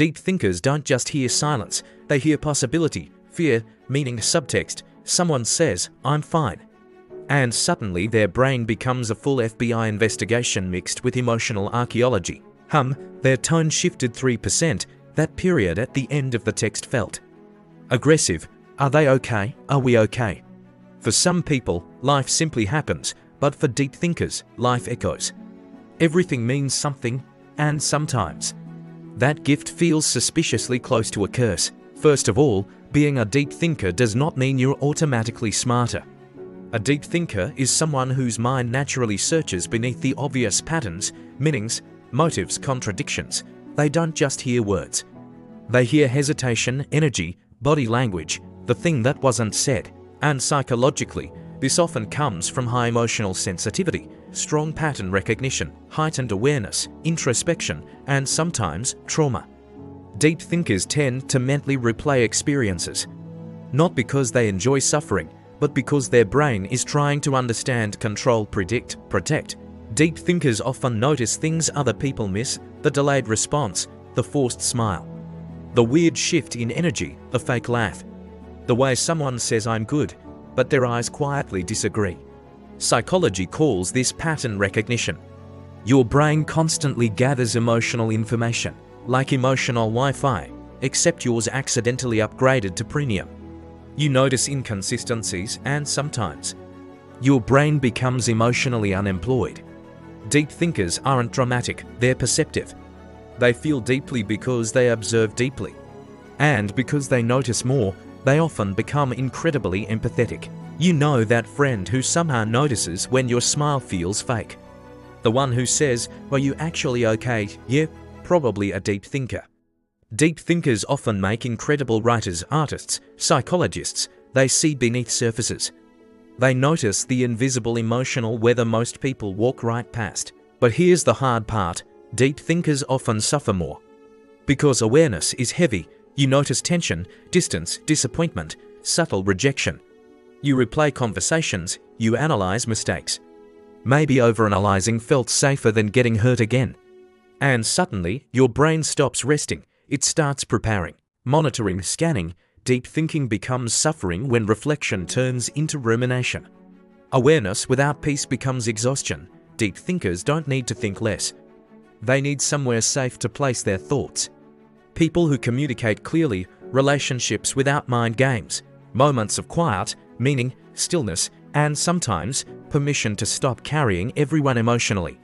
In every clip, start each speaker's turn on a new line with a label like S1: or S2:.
S1: Deep thinkers don't just hear silence, they hear possibility, fear, meaning, subtext. Someone says, "I'm fine." And suddenly their brain becomes a full FBI investigation mixed with emotional archaeology. Their tone shifted 3%, that period at the end of the text felt aggressive. Are they okay? Are we okay? For some people, life simply happens, but for deep thinkers, life echoes. Everything means something, and sometimes that gift feels suspiciously close to a curse. First of all, being a deep thinker does not mean you're automatically smarter. A deep thinker is someone whose mind naturally searches beneath the obvious patterns, meanings, motives, contradictions. They don't just hear words. They hear hesitation, energy, body language, the thing that wasn't said. And psychologically, this often comes from high emotional sensitivity, strong pattern recognition, heightened awareness, introspection, and sometimes trauma. Deep thinkers tend to mentally replay experiences, not because they enjoy suffering, but because their brain is trying to understand, control, predict, protect. Deep thinkers often notice things other people miss: the delayed response, the forced smile, the weird shift in energy, the fake laugh, the way someone says "I'm good," but their eyes quietly disagree. Psychology calls this pattern recognition. Your brain constantly gathers emotional information, like emotional Wi-Fi, except yours accidentally upgraded to premium. You notice inconsistencies, and sometimes your brain becomes emotionally unemployed. Deep thinkers aren't dramatic, they're perceptive. They feel deeply because they observe deeply. And because they notice more, they often become incredibly empathetic. You know that friend who somehow notices when your smile feels fake. The one who says, "Are you actually okay?" Yeah, probably a deep thinker. Deep thinkers often make incredible writers, artists, psychologists. They see beneath surfaces. They notice the invisible emotional weather most people walk right past. But here's the hard part: deep thinkers often suffer more. Because awareness is heavy, you notice tension, distance, disappointment, subtle rejection. You replay conversations, you analyze mistakes. Maybe overanalyzing felt safer than getting hurt again. And suddenly, your brain stops resting. It starts preparing, monitoring, scanning. Deep thinking becomes suffering when reflection turns into rumination. Awareness without peace becomes exhaustion. Deep thinkers don't need to think less. They need somewhere safe to place their thoughts. People who communicate clearly, relationships without mind games, moments of quiet, meaning, stillness, and sometimes permission to stop carrying everyone emotionally.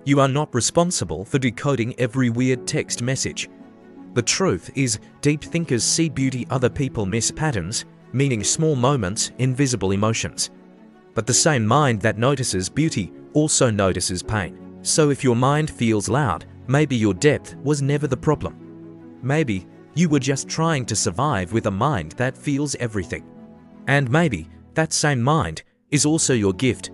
S1: You are not responsible for decoding every weird text message. The truth is, deep thinkers see beauty other people miss, patterns, meaning, small moments, invisible emotions. But the same mind that notices beauty also notices pain. So if your mind feels loud, maybe your depth was never the problem. Maybe you were just trying to survive with a mind that feels everything. And maybe that same mind is also your gift.